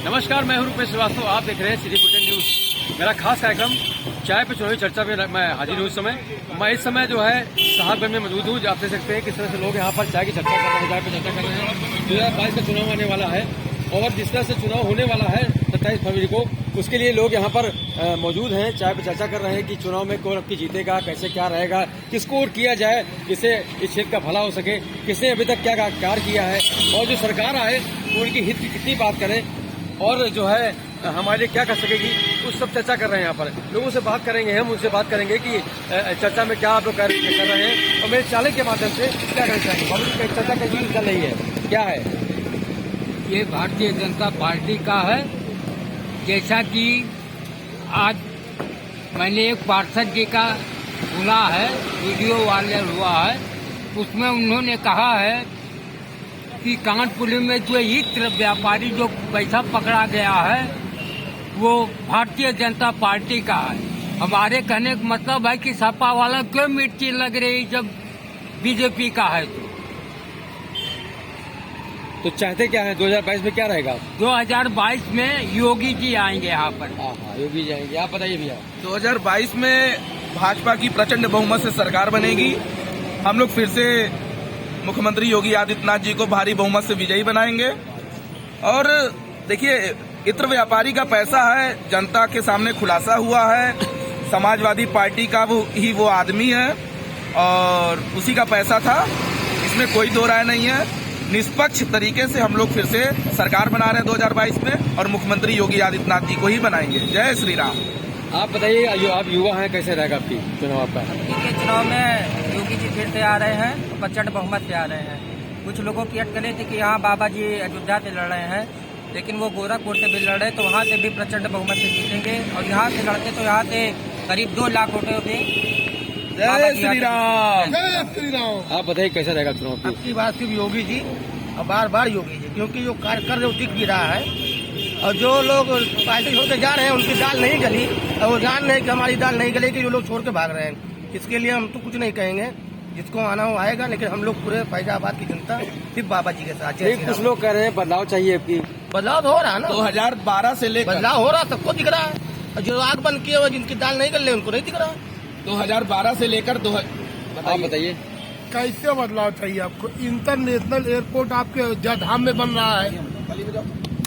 नमस्कार, मैं हूं रुपेश श्रीवास्तव। आप देख रहे हैं सिटी बुलेटिन न्यूज। मेरा खास कार्यक्रम चाय पे चुनावी चर्चा में मैं हाजिर हूं। इस समय मैं जो है साहबगंज में मौजूद हूं। आप देख सकते हैं किस तरह से लोग यहाँ पर चाय की चर्चा कर रहे हैं, चाय पे चर्चा कर रहे हैं। 2022 का चुनाव आने वाला है और जिस तरह से चुनाव होने वाला है 27 फरवरी को, उसके लिए लोग यहाँ पर मौजूद हैं, चाय पे चर्चा कर रहे हैं कि चुनाव में कौन अब की जीतेगा, कैसे क्या रहेगा, किसको वोट किया जाए जिससे इस क्षेत्र का भला हो सके, किसने अभी तक क्या कार्य किया है और जो सरकार आए वो उनकी हित की कितनी बात करें और जो है हमारे लिए क्या कर सकेगी, उस सब चर्चा कर रहे हैं। यहाँ पर लोगों से बात करेंगे, हम उनसे बात करेंगे कि चर्चा में क्या आप लोग कर रहे हैं और मेरे चालक के माध्यम से क्या करना चाहिए। बाबू, चर्चा कैसी चल रही है, क्या है? ये भारतीय जनता पार्टी का है। जैसा कि आज मैंने एक पार्षद जी का सुना है, वीडियो वायरल हुआ है, उसमें उन्होंने कहा है कि कानपुर में जो इत्र व्यापारी जो पैसा पकड़ा गया है वो भारतीय जनता पार्टी का है। हमारे कहने का मतलब है कि सपा वाला क्यों मिर्ची लग रही जब बीजेपी का है तो चाहते क्या है? 2022 में क्या रहेगा? 2022 में योगी जी आएंगे यहाँ पर। हाँ, योगी जी आएंगे। आप बताइए भैया। 2022 में भाजपा की प्रचंड बहुमत से सरकार बनेगी। हम लोग फिर से मुख्यमंत्री योगी आदित्यनाथ जी को भारी बहुमत से विजयी बनाएंगे। और देखिए, इत्र व्यापारी का पैसा है, जनता के सामने खुलासा हुआ है। समाजवादी पार्टी का वो आदमी है और उसी का पैसा था, इसमें कोई दो राय नहीं है। निष्पक्ष तरीके से हम लोग फिर से सरकार बना रहे हैं 2022 में और मुख्यमंत्री योगी आदित्यनाथ जी को ही बनाएंगे। जय श्री राम। आप बताइए, आप युवा हैं, कैसे रहेगा आपकी चुनाव आपका? के चुनाव में योगी जी फिर से आ रहे हैं, प्रचंड बहुमत से आ रहे हैं। कुछ लोगों की अटकलें थी कि यहाँ बाबा जी अयोध्या से लड़ रहे हैं, लेकिन वो गोरखपुर से भी लड़ रहे, तो वहाँ से भी प्रचंड बहुमत से जीतेंगे। और यहाँ से लड़ते तो यहाँ से करीब 2 लाख वोटे होते। जय श्री राम। जय श्री राम। आप बताइए कैसे रहेगा चुनाव? अब की बात सिर्फ योगी जी और बार बार योगी जी, क्योंकि जो कार्य कर रहे वो दिख भी रहा है। और जो लोग पार्टी होते जा रहे हैं उनकी दाल नहीं गली और वो जान रहे हैं कि हमारी दाल नहीं गलेगी, जो लोग छोड़ के भाग रहे हैं। इसके लिए हम तो कुछ नहीं कहेंगे, जिसको आना हो आएगा, लेकिन हम लोग पूरे फैजाबाद की जनता सिर्फ बाबा जी के साथ। कुछ लोग कह रहे हैं बदलाव चाहिए आपकी। बदलाव तो हो रहा है ना, 2012 से लेकर बदलाव हो रहा, सबको दिख रहा है। और जो आग बंद किए हुए जिनकी दाल नहीं गल रही उनको नहीं दिख रहा। 2012 से लेकर आप बताइए कैसे बदलाव चाहिए आपको? इंटरनेशनल एयरपोर्ट आपके अयोध्या धाम में बन रहा है।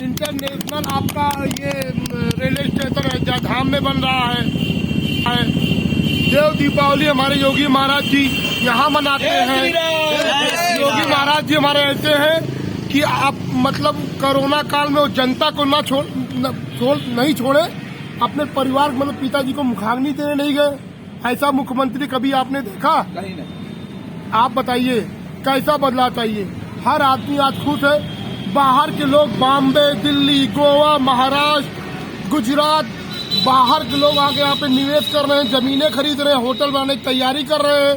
इंटरनेशनल आपका ये रेलवे स्टेशन अयोध्या धाम में बन रहा है। देव दीपावली हमारे योगी महाराज जी यहाँ मनाते हैं। योगी महाराज जी हमारे ऐसे हैं कि आप मतलब कोरोना काल में वो जनता को नहीं छोड़े, अपने परिवार मतलब पिताजी को मुखाग्नि देने नहीं गए। ऐसा मुख्यमंत्री कभी आपने देखा? नहीं। आप बताइए कैसा बदलाव चाहिए? हर आदमी आज खुश है। बाहर के लोग बॉम्बे, दिल्ली, गोवा, महाराष्ट्र, गुजरात, बाहर के लोग आके यहाँ पे निवेश कर रहे हैं, जमीनें खरीद रहे हैं, होटल बनाने की तैयारी कर रहे हैं,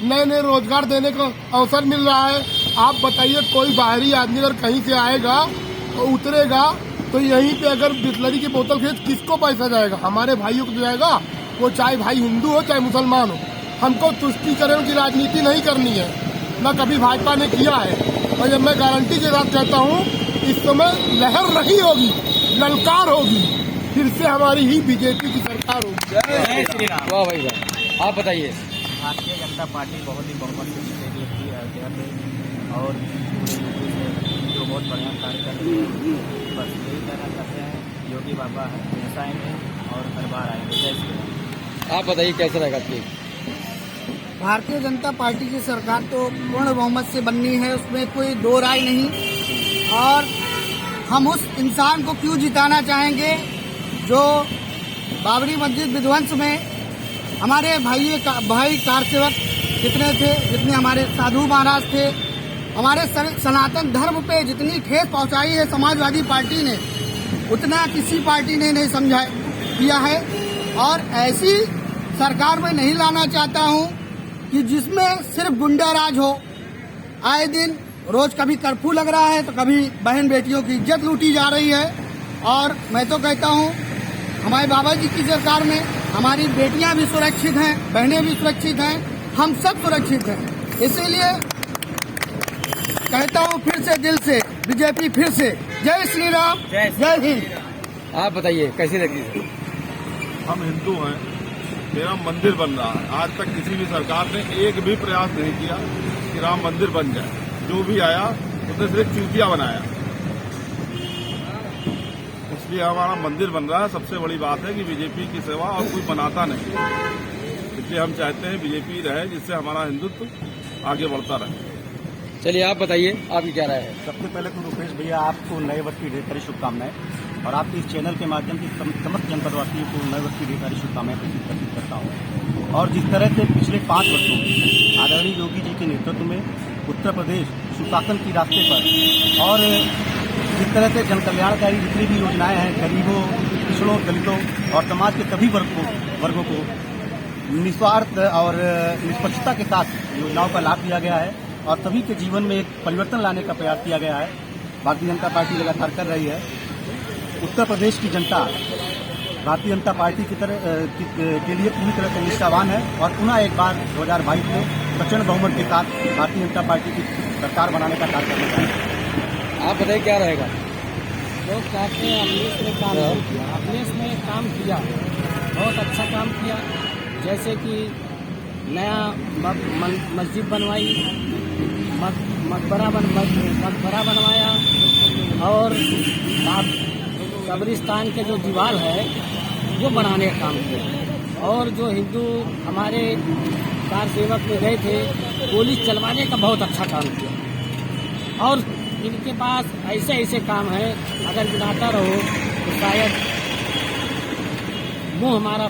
नए नए रोजगार देने का अवसर मिल रहा है। आप बताइए, कोई बाहरी आदमी अगर कहीं से आएगा और उतरेगा तो यहीं पे अगर बिस्लरी की बोतल खरीद किसको पैसा जाएगा? हमारे भाइयों को जाएगा, वो चाहे भाई हिंदू हो चाहे मुसलमान हो। हमको तुष्टिकरण की राजनीति नहीं करनी है, न कभी भाजपा ने किया है। और जब मैं गारंटी के साथ कहता हूँ, इस समय लहर नहीं होगी, ललकार होगी, फिर से हमारी ही बीजेपी की सरकार होगी। जय श्री राम। वाह भाई वाह। आप बताइए। भारतीय जनता पार्टी बहुत ही बहुमत से जीतेगी अयोध्या में और जो बहुत बढ़िया कार्य कर रही है। बस यही कहना चाहते हैं, योगी बाबा हमेशा आएंगे और हर बार आएंगे। जय श्री राम। आप बताइए कैसे रहेगा आपकी? भारतीय जनता पार्टी की सरकार तो पूर्ण बहुमत से बननी है, उसमें कोई दो राय नहीं। और हम उस इंसान को क्यों जिताना चाहेंगे जो बाबरी मस्जिद विध्वंस में हमारे भाई कार सेवक जितने थे, जितने हमारे साधु महाराज थे, हमारे सनातन धर्म पे जितनी ठेस पहुंचाई है समाजवादी पार्टी ने, उतना किसी पार्टी ने नहीं समझा किया है। और ऐसी सरकार में नहीं लाना चाहता हूं कि जिसमें सिर्फ गुंडा राज हो। आए दिन रोज कभी कर्फ्यू लग रहा है तो कभी बहन बेटियों की इज्जत लूटी जा रही है। और मैं तो कहता हूं, हमारे बाबा जी की सरकार में हमारी बेटियां भी सुरक्षित हैं, बहनें भी सुरक्षित हैं, हम सब सुरक्षित हैं। इसीलिए कहता हूँ फिर से दिल से, बीजेपी फिर से। जय श्री राम, जय हिंद। आप बताइए कैसी लगती है? हम हिंदू हैं, मेरा मंदिर बन रहा है। आज तक किसी भी सरकार ने एक भी प्रयास नहीं किया कि राम मंदिर बन जाए। जो भी आया उसने सिर्फ चूतिया बनाया। इसलिए हमारा मंदिर बन रहा है। सबसे बड़ी बात है कि बीजेपी की सेवा और कोई बनाता नहीं, इसलिए हम चाहते हैं बीजेपी रहे, जिससे हमारा हिंदुत्व आगे बढ़ता रहे। चलिए आप बताइए, आपकी क्या राय है? सबसे पहले तो रुपेश भैया आपको नए वर्ष की ढेर सारी शुभकामनाएं और आपके इस चैनल के माध्यम से समस्त जनपदवासियों को नए वर्ष की ढेर सारी शुभकामनाएं प्रस्तुत करता हूं। और जिस तरह से पिछले 5 वर्षों में आदरणीय योगी जी के नेतृत्व में उत्तर प्रदेश सुशासन की रास्ते पर और जिस तरह से जन कल्याणकारी जितनी भी योजनाएं हैं गरीबों, पिछड़ों, दलितों और समाज के सभी वर्गों को निस्वार्थ और निष्पक्षता के साथ योजनाओं का लाभ दिया गया है और सभी के जीवन में एक परिवर्तन लाने का प्रयास किया गया है। भारतीय जनता पार्टी लगातार कर रही है। उत्तर प्रदेश की जनता भारतीय जनता पार्टी के लिए पूरी तरह से निष्ठावान है और पुनः एक बार 2022 में प्रचंड बहुमत के साथ भारतीय जनता पार्टी की सरकार बनाने का कार्य करना चाहिए। आप बताइए क्या रहेगा? लोग चाहते हैं अपने इसमें काम नहीं किया, अपने इसमें काम किया, बहुत अच्छा काम किया। जैसे कि नया मस्जिद बनवाई, मकबरा बनवाया और कब्रिस्तान के जो दीवार है वो बनाने का काम किया। और जो हिंदू हमारे कार सेवक में गए थे, पुलिस चलवाने का बहुत अच्छा काम किया। और इनके पास ऐसे ऐसे काम है, अगर गिनाता रहो तो शायद मुंह हमारा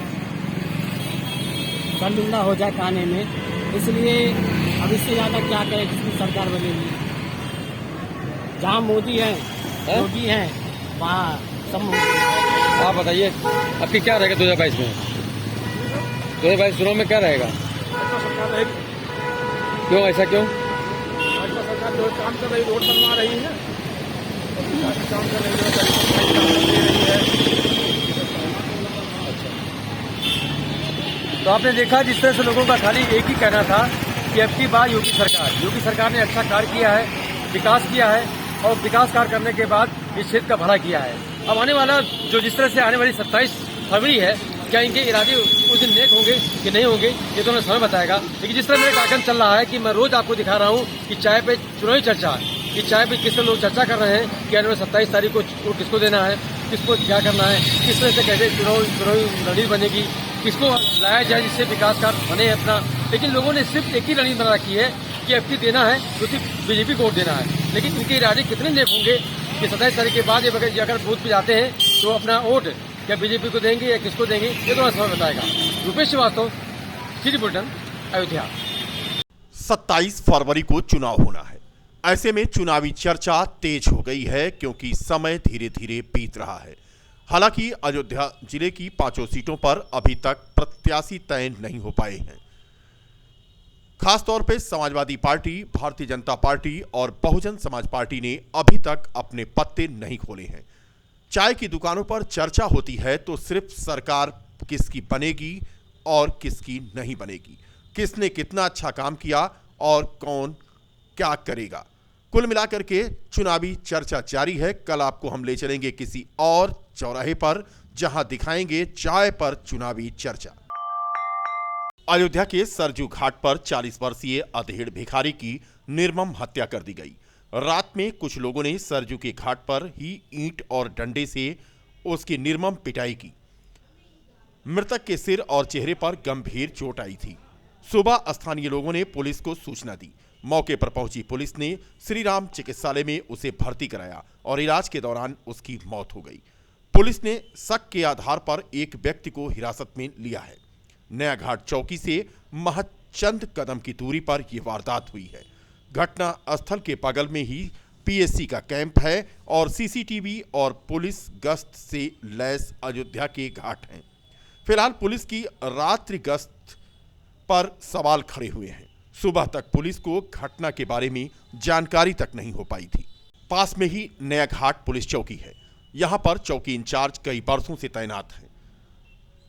शर्मिंदा हो जाए कहने में। इसलिए अब इससे ज़्यादा क्या करें, किसकी सरकार बनेगी? जहाँ मोदी हैं, योगी हैं, वहाँ सब मोदी। आप बताइए आपकी क्या रहेगा 2022 में? 2022 चुनाव में क्या रहेगा? क्यों, ऐसा क्यों? सरकार जो काम कर रही, रोड बनवा रही है, काम कर रही है। तो आपने देखा जिस तरह से लोगों का खाली एक ही कहना था कि अब की बार योगी सरकार ने अच्छा कार्य किया है, विकास किया है और विकास कार्य करने के बाद इस क्षेत्र का भला किया है। अब आने वाला जिस तरह से आने वाली 27 फरवरी है, क्या इनके इरादे उस दिन नेक होंगे कि नहीं होंगे ये तो हमें समय बताएगा। लेकिन जिस तरह मेरा कार्यक्रम चल रहा है कि मैं रोज आपको दिखा रहा हूँ कि चाय पे चुनावी चर्चा, कि चाय पे किस तरह लोग चर्चा कर रहे हैं कि आने वाली 27 तारीख को किसको देना है, किसको क्या करना है, किस तरह से कैसे चुनावी रणनीति बनेगी, किसको लाया जाए जिससे विकास कार्य बने अपना। लेकिन लोगों ने सिर्फ एक ही रणनीति बना रखी है कि अब की देना है तो सिर्फ बीजेपी को वोट देना है। लेकिन इनके इरादे कितने नेक होंगे कि 27 तारीख के बाद अगर बूथ पे जाते हैं तो अपना वोट क्या बीजेपी को देंगे या किसको देंगे ये तो समय बताएगा। Rupesh Shrivastava, city bulletin, Ayodhya. 27 फरवरी को चुनाव होना है। ऐसे में चुनावी चर्चा तेज हो गई है क्योंकि समय धीरे धीरे बीत रहा है। हालांकि अयोध्या जिले की 5 सीटों पर अभी तक प्रत्याशी तय नहीं हो पाए हैं। खासतौर पे समाजवादी पार्टी, भारतीय जनता पार्टी और बहुजन समाज पार्टी ने अभी तक अपने पत्ते नहीं खोले हैं। चाय की दुकानों पर चर्चा होती है तो सिर्फ सरकार किसकी बनेगी और किसकी नहीं बनेगी, किसने कितना अच्छा काम किया और कौन क्या करेगा। कुल मिलाकर के चुनावी चर्चा जारी है। कल आपको हम ले चलेंगे किसी और चौराहे पर जहां दिखाएंगे चाय पर चुनावी चर्चा। अयोध्या के सरजू घाट पर 40 वर्षीय अधेड़ भिखारी की निर्मम हत्या कर दी गई। रात में कुछ लोगों ने सरजू के घाट पर ही ईंट और डंडे से उसकी निर्मम पिटाई की। मृतक के सिर और चेहरे पर गंभीर चोट आई थी। सुबह स्थानीय लोगों ने पुलिस को सूचना दी। मौके पर पहुंची पुलिस ने श्री राम चिकित्सालय में उसे भर्ती कराया और इलाज के दौरान उसकी मौत हो गई। पुलिस ने शक के आधार पर एक व्यक्ति को हिरासत में लिया है। नया घाट चौकी से महज चंद कदम की दूरी पर यह वारदात हुई है। घटना स्थल के बगल में ही पीएससी का कैंप है और सीसीटीवी और पुलिस गश्त से लैस अयोध्या के घाट हैं। फिलहाल पुलिस की रात्रि गश्त पर सवाल खड़े हुए हैं। सुबह तक पुलिस को घटना के बारे में जानकारी तक नहीं हो पाई थी। पास में ही नया घाट पुलिस चौकी है। यहां पर चौकी इंचार्ज कई वर्षों से तैनात हैं।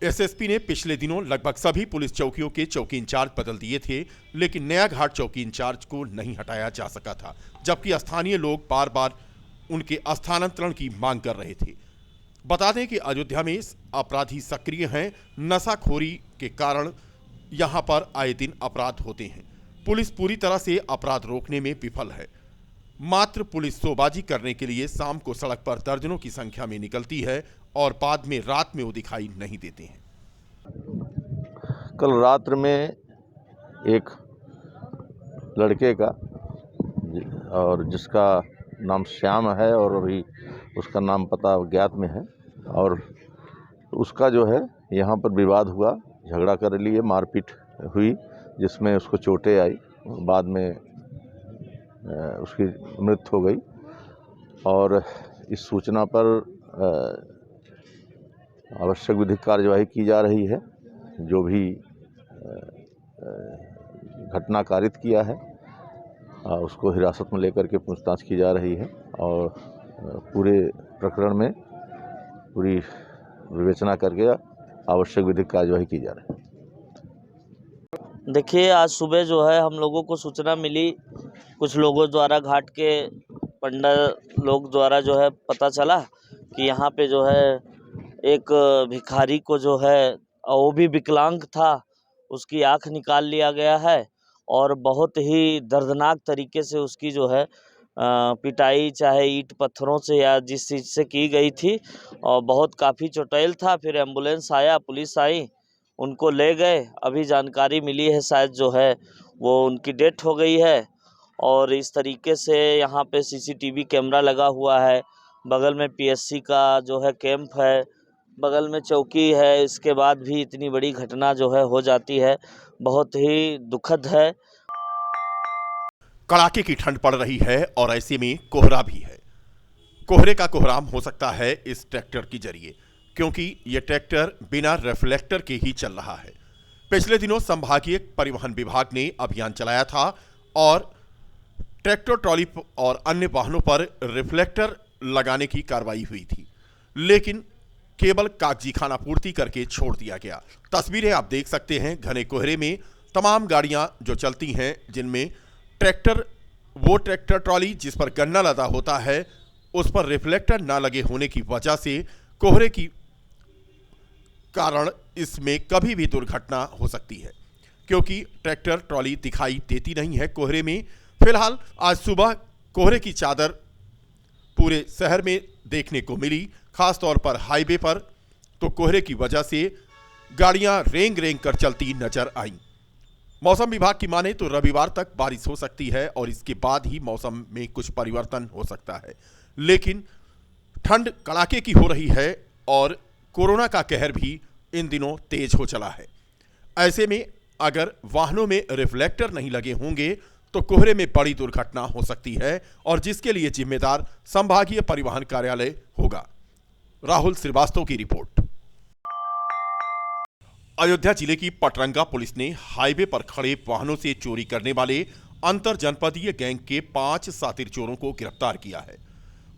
एसएसपी ने पिछले दिनों लगभग सभी पुलिस चौकियों के चौकी इंचार्ज बदल दिए थे, लेकिन नया घाट चौकी इंचार्ज को नहीं हटाया जा सका था, जबकि स्थानीय लोग बार बार उनके स्थानांतरण की मांग कर रहे थे। बता दें कि अयोध्या में अपराधी सक्रिय हैं। नशाखोरी के कारण यहां पर आए दिन अपराध होते हैं। पुलिस पूरी तरह से अपराध रोकने में विफल है। मात्र पुलिस शोबाजी करने के लिए शाम को सड़क पर दर्जनों की संख्या में निकलती है और बाद में रात में वो दिखाई नहीं देते हैं। कल रात्र में एक लड़के का और जिसका नाम श्याम है और अभी उसका नाम पता ज्ञात में है, और उसका जो है यहाँ पर विवाद हुआ, झगड़ा कर लिए मारपीट हुई, जिसमें उसको चोटें आई, बाद में उसकी मृत्यु हो गई। और इस सूचना पर आवश्यक विधिक कार्यवाही की जा रही है। जो भी घटना कारित किया है उसको हिरासत में लेकर के पूछताछ की जा रही है और पूरे प्रकरण में पूरी विवेचना करके आवश्यक विधिक कार्यवाही की जा रही है। देखिए, आज सुबह जो है हम लोगों को सूचना मिली, कुछ लोगों द्वारा, घाट के पंडा लोग द्वारा जो है पता चला कि यहाँ पे जो है एक भिखारी को जो है, वो भी विकलांग था, उसकी आँख निकाल लिया गया है और बहुत ही दर्दनाक तरीके से उसकी जो है पिटाई, चाहे ईंट पत्थरों से या जिस चीज़ से की गई थी, और बहुत काफ़ी चोटेल था। फिर एम्बुलेंस आया, पुलिस आई, उनको ले गए। अभी जानकारी मिली है शायद जो है वो उनकी डेथ हो गई है। और इस तरीके से यहाँ पे सीसीटीवी कैमरा लगा हुआ है, बगल में पीएससी का जो है कैंप है, बगल में चौकी है। इसके बाद भी इतनी बड़ी घटना जो है हो जाती है, बहुत ही दुखद है। कड़ाके की ठंड पड़ रही है और ऐसे में कोहरा भी है। कोहरे का कोहराम हो सकता है इस ट्रैक्टर के जरिए, क्योंकि यह ट्रैक्टर बिना रिफ्लेक्टर के ही चल रहा है। पिछले दिनों संभागीय परिवहन विभाग ने अभियान चलाया था और ट्रैक्टर, ट्रॉली और अन्य वाहनों पर रिफ्लेक्टर लगाने की कार्रवाई हुई थी, लेकिन केवल कागजी खानापूर्ति करके छोड़ दिया गया। तस्वीरें आप देख सकते हैं। घने कोहरे में तमाम गाड़ियां जो चलती हैं, जिनमें ट्रैक्टर, वो ट्रैक्टर ट्रॉली जिस पर गन्ना लदा होता है, उस पर रिफ्लेक्टर ना लगे होने की वजह से कोहरे की कारण इसमें कभी भी दुर्घटना हो सकती है, क्योंकि ट्रैक्टर ट्रॉली दिखाई देती नहीं है कोहरे में। फिलहाल आज सुबह कोहरे की चादर पूरे शहर में देखने को मिली, खास तौर पर हाईवे पर। तो कोहरे की वजह से गाड़ियां रेंग रेंग कर चलती नजर आईं। मौसम विभाग की माने तो रविवार तक बारिश हो सकती है और इसके बाद ही मौसम में कुछ परिवर्तन हो सकता है, लेकिन ठंड कड़ाके की हो रही है और कोरोना का कहर भी इन दिनों तेज हो चला है। ऐसे में अगर वाहनों में रिफ्लेक्टर नहीं लगे होंगे तो कोहरे में बड़ी दुर्घटना हो सकती है, और जिसके लिए जिम्मेदार संभागीय परिवहन कार्यालय होगा। राहुल श्रीवास्तव की रिपोर्ट। अयोध्या जिले की पटरंगा पुलिस ने हाईवे पर खड़े वाहनों से चोरी करने वाले अंतर जनपदीय गैंग के 5 सातिर चोरों को गिरफ्तार किया है।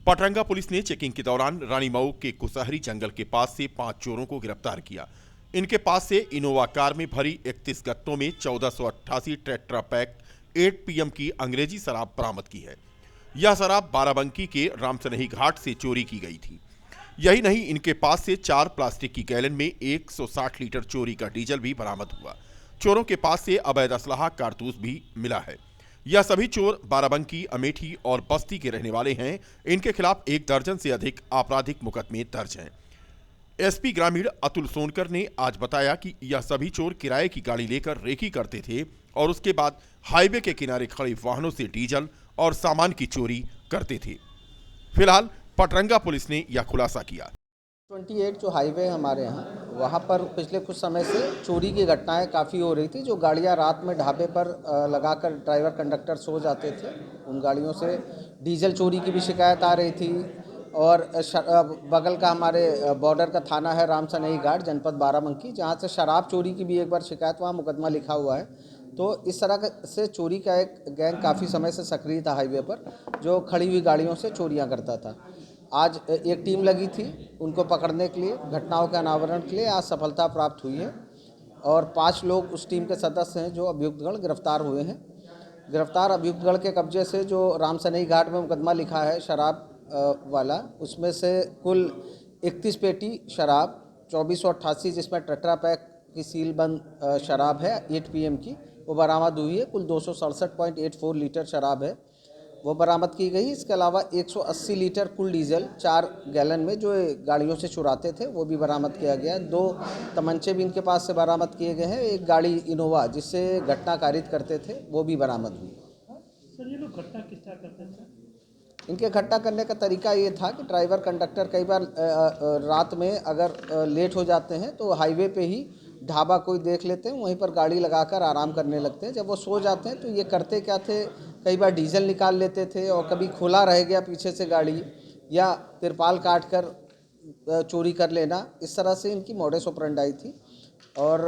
पटरंगा पुलिस ने चेकिंग के दौरान रानीमऊ के कुसहरी जंगल के पास से 5 चोरों को गिरफ्तार किया। इनके पास से इनोवा कार में भरी 31 गत्तों में 1488 टेट्रा पैक 8 PM की अंग्रेजी शराब बरामद की है। यह शराब बाराबंकी के रामसनही घाट से चोरी की गई थी। यही नहीं, इनके पास से 4 प्लास्टिक की गैलन में 160 लीटर चोरी का डीजल भी बरामद हुआ। चोरों के पास से अवैध असलाह, कारतूस भी मिला है। यह सभी चोर बाराबंकी, अमेठी और बस्ती के रहने वाले हैं। इनके खिलाफ 1 दर्जन से अधिक आपराधिक मुकदमे दर्ज हैं। एसपी ग्रामीण अतुल सोनकर ने आज बताया कि यह सभी चोर किराए की गाड़ी लेकर रेकी करते थे और उसके बाद हाईवे के किनारे खड़े वाहनों से डीजल और सामान की चोरी करते थे। फिलहाल पटरंगा पुलिस ने यह खुलासा किया। 28 जो हाईवे हमारे यहाँ, वहाँ पर पिछले कुछ समय से चोरी की घटनाएं काफ़ी हो रही थी। जो गाड़ियाँ रात में ढाबे पर लगाकर ड्राइवर कंडक्टर सो जाते थे, उन गाड़ियों से डीजल चोरी की भी शिकायत आ रही थी। और बगल का हमारे बॉर्डर का थाना है रामसनही घाट, जनपद बाराबंकी, जहाँ से शराब चोरी की भी एक बार शिकायत, वहाँ मुकदमा लिखा हुआ है। तो इस तरह से चोरी का एक गैंग काफ़ी समय से सक्रिय था हाईवे पर, जो खड़ी हुई गाड़ियों से चोरियाँ करता था। आज एक टीम लगी थी उनको पकड़ने के लिए, घटनाओं के अनावरण के लिए। आज सफलता प्राप्त हुई है और 5 लोग उस टीम के सदस्य हैं जो अभियुक्तगण गिरफ्तार हुए हैं। गिरफ्तार अभियुक्तगण के कब्जे से जो रामसनई घाट में मुकदमा लिखा है शराब वाला, उसमें से कुल 31 पेटी शराब, 2488 जिसमें टेट्रा पैक की सीलबंद शराब है 8 PM की, वो बरामद हुई है। कुल 267.84 लीटर शराब है वो बरामद की गई। इसके अलावा 180 लीटर कुल डीजल 4 गैलन में जो गाड़ियों से चुराते थे वो भी बरामद किया गया। 2 तमंचे भी इनके पास से बरामद किए गए हैं। एक गाड़ी इनोवा जिससे घटना कारित करते थे वो भी बरामद हुई। सर ये लोग घटना किस तरह करते थे? इनके घटना करने का तरीका ये था कि ड्राइवर कंडक्टर कई बार रात में अगर लेट हो जाते हैं तो हाईवे पे ही ढाबा कोई देख लेते हैं, वहीं पर गाड़ी लगाकर आराम करने लगते हैं। जब वो सो जाते हैं तो ये करते क्या थे, कई बार डीजल निकाल लेते थे और कभी खुला रह गया पीछे से गाड़ी, या तिरपाल काट कर चोरी कर लेना। इस तरह से इनकी मॉडस ऑपरेंडाई थी और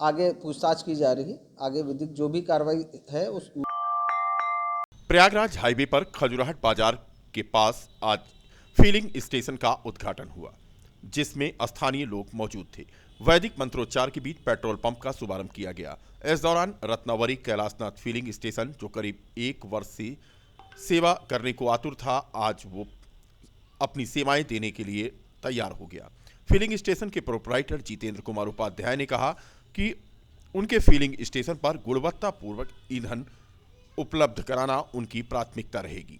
आगे पूछताछ की जा रही। आगे विधिक जो भी कार्रवाई है उस। प्रयागराज हाईवे पर खजुराहट बाजार के पास आज फिलिंग स्टेशन का उद्घाटन हुआ, जिसमें स्थानीय लोग मौजूद थे। वैदिक मंत्रोच्चार के बीच पेट्रोल पंप का शुभारंभ किया गया। इस दौरान रत्नावरी कैलाशनाथ फिलिंग स्टेशन, जो करीब 1 वर्ष से सेवा करने को आतुर था, आज वो अपनी सेवाएं देने के लिए तैयार हो गया। फिलिंग स्टेशन के प्रोपराइटर जितेंद्र कुमार उपाध्याय ने कहा कि उनके फिलिंग स्टेशन पर गुणवत्तापूर्वक ईंधन उपलब्ध कराना उनकी प्राथमिकता रहेगी।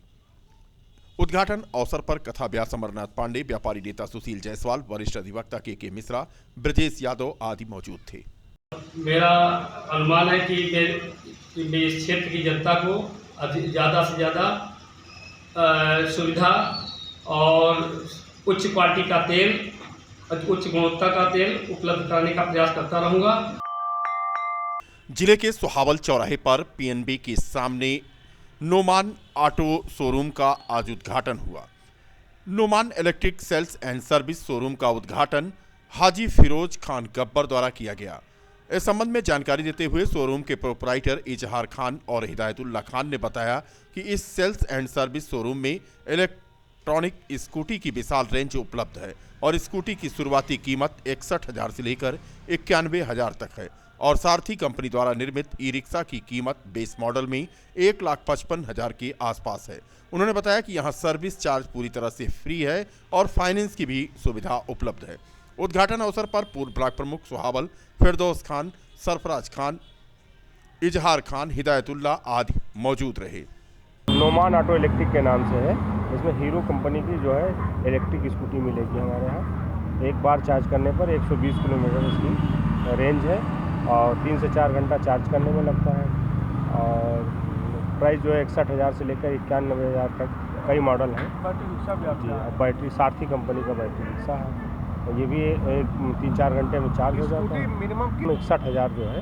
उद्घाटन अवसर पर कथा व्यास अमरनाथ पांडे, व्यापारी नेता सुशील जायसवाल, वरिष्ठ अधिवक्ता के मिश्रा, ब्रजेश यादव आदि मौजूद थे। मेरा अनुमान है कि इस क्षेत्र की जनता को ज़्यादा से ज़्यादा सुविधा और उच्च क्वालिटी का तेल, उच्च गुणवत्ता का तेल उपलब्ध कराने का प्रयास करता रहूँगा। जिले के सुहावल चौराहे पर PNB के सामने नोमान ऑटो शोरूम का आज उद्घाटन हुआ। Noman electric sales and service showroom का उद्घाटन हाजी फिरोज खान गब्बर द्वारा किया गया। इस संबंध में जानकारी देते हुए शोरूम के प्रोपराइटर इजहार खान और हिदायतुल्लाह खान ने बताया कि इस सेल्स एंड सर्विस शोरूम में इलेक्ट्रॉनिक स्कूटी की विशाल रेंज उपलब्ध है और स्कूटी की शुरुआती कीमत 61,000 से लेकर 91,000 तक है और सारथी कंपनी द्वारा निर्मित ई रिक्शा की कीमत बेस मॉडल में 1,55,000 के आसपास है। उन्होंने बताया कि यहां सर्विस चार्ज पूरी तरह से फ्री है और फाइनेंस की भी सुविधा उपलब्ध है। उद्घाटन अवसर पर पूर्व ब्लॉक प्रमुख सुहावल, फिरदौस खान, सरफराज खान, इजहार खान, हिदायतुल्लाह आदि मौजूद रहे। नोमान ऑटो इलेक्ट्रिक के नाम से है। इसमें हीरो कंपनी की जो है इलेक्ट्रिक स्कूटी मिलेगी हमारे यहाँ। एक बार चार्ज करने पर 120 किलोमीटर इसकी रेंज है और 3 से 4 घंटा चार्ज करने में लगता है। और प्राइस जो है 61,000 से लेकर 91,000 तक कई मॉडल हैं। बैटरी रिक्शा भी आता है। बैटरी सारथी कंपनी का बैटरी रिक्शा है और ये भी 3-4 घंटे में चार्ज हो जाता है। मिनिमम 61,000 जो है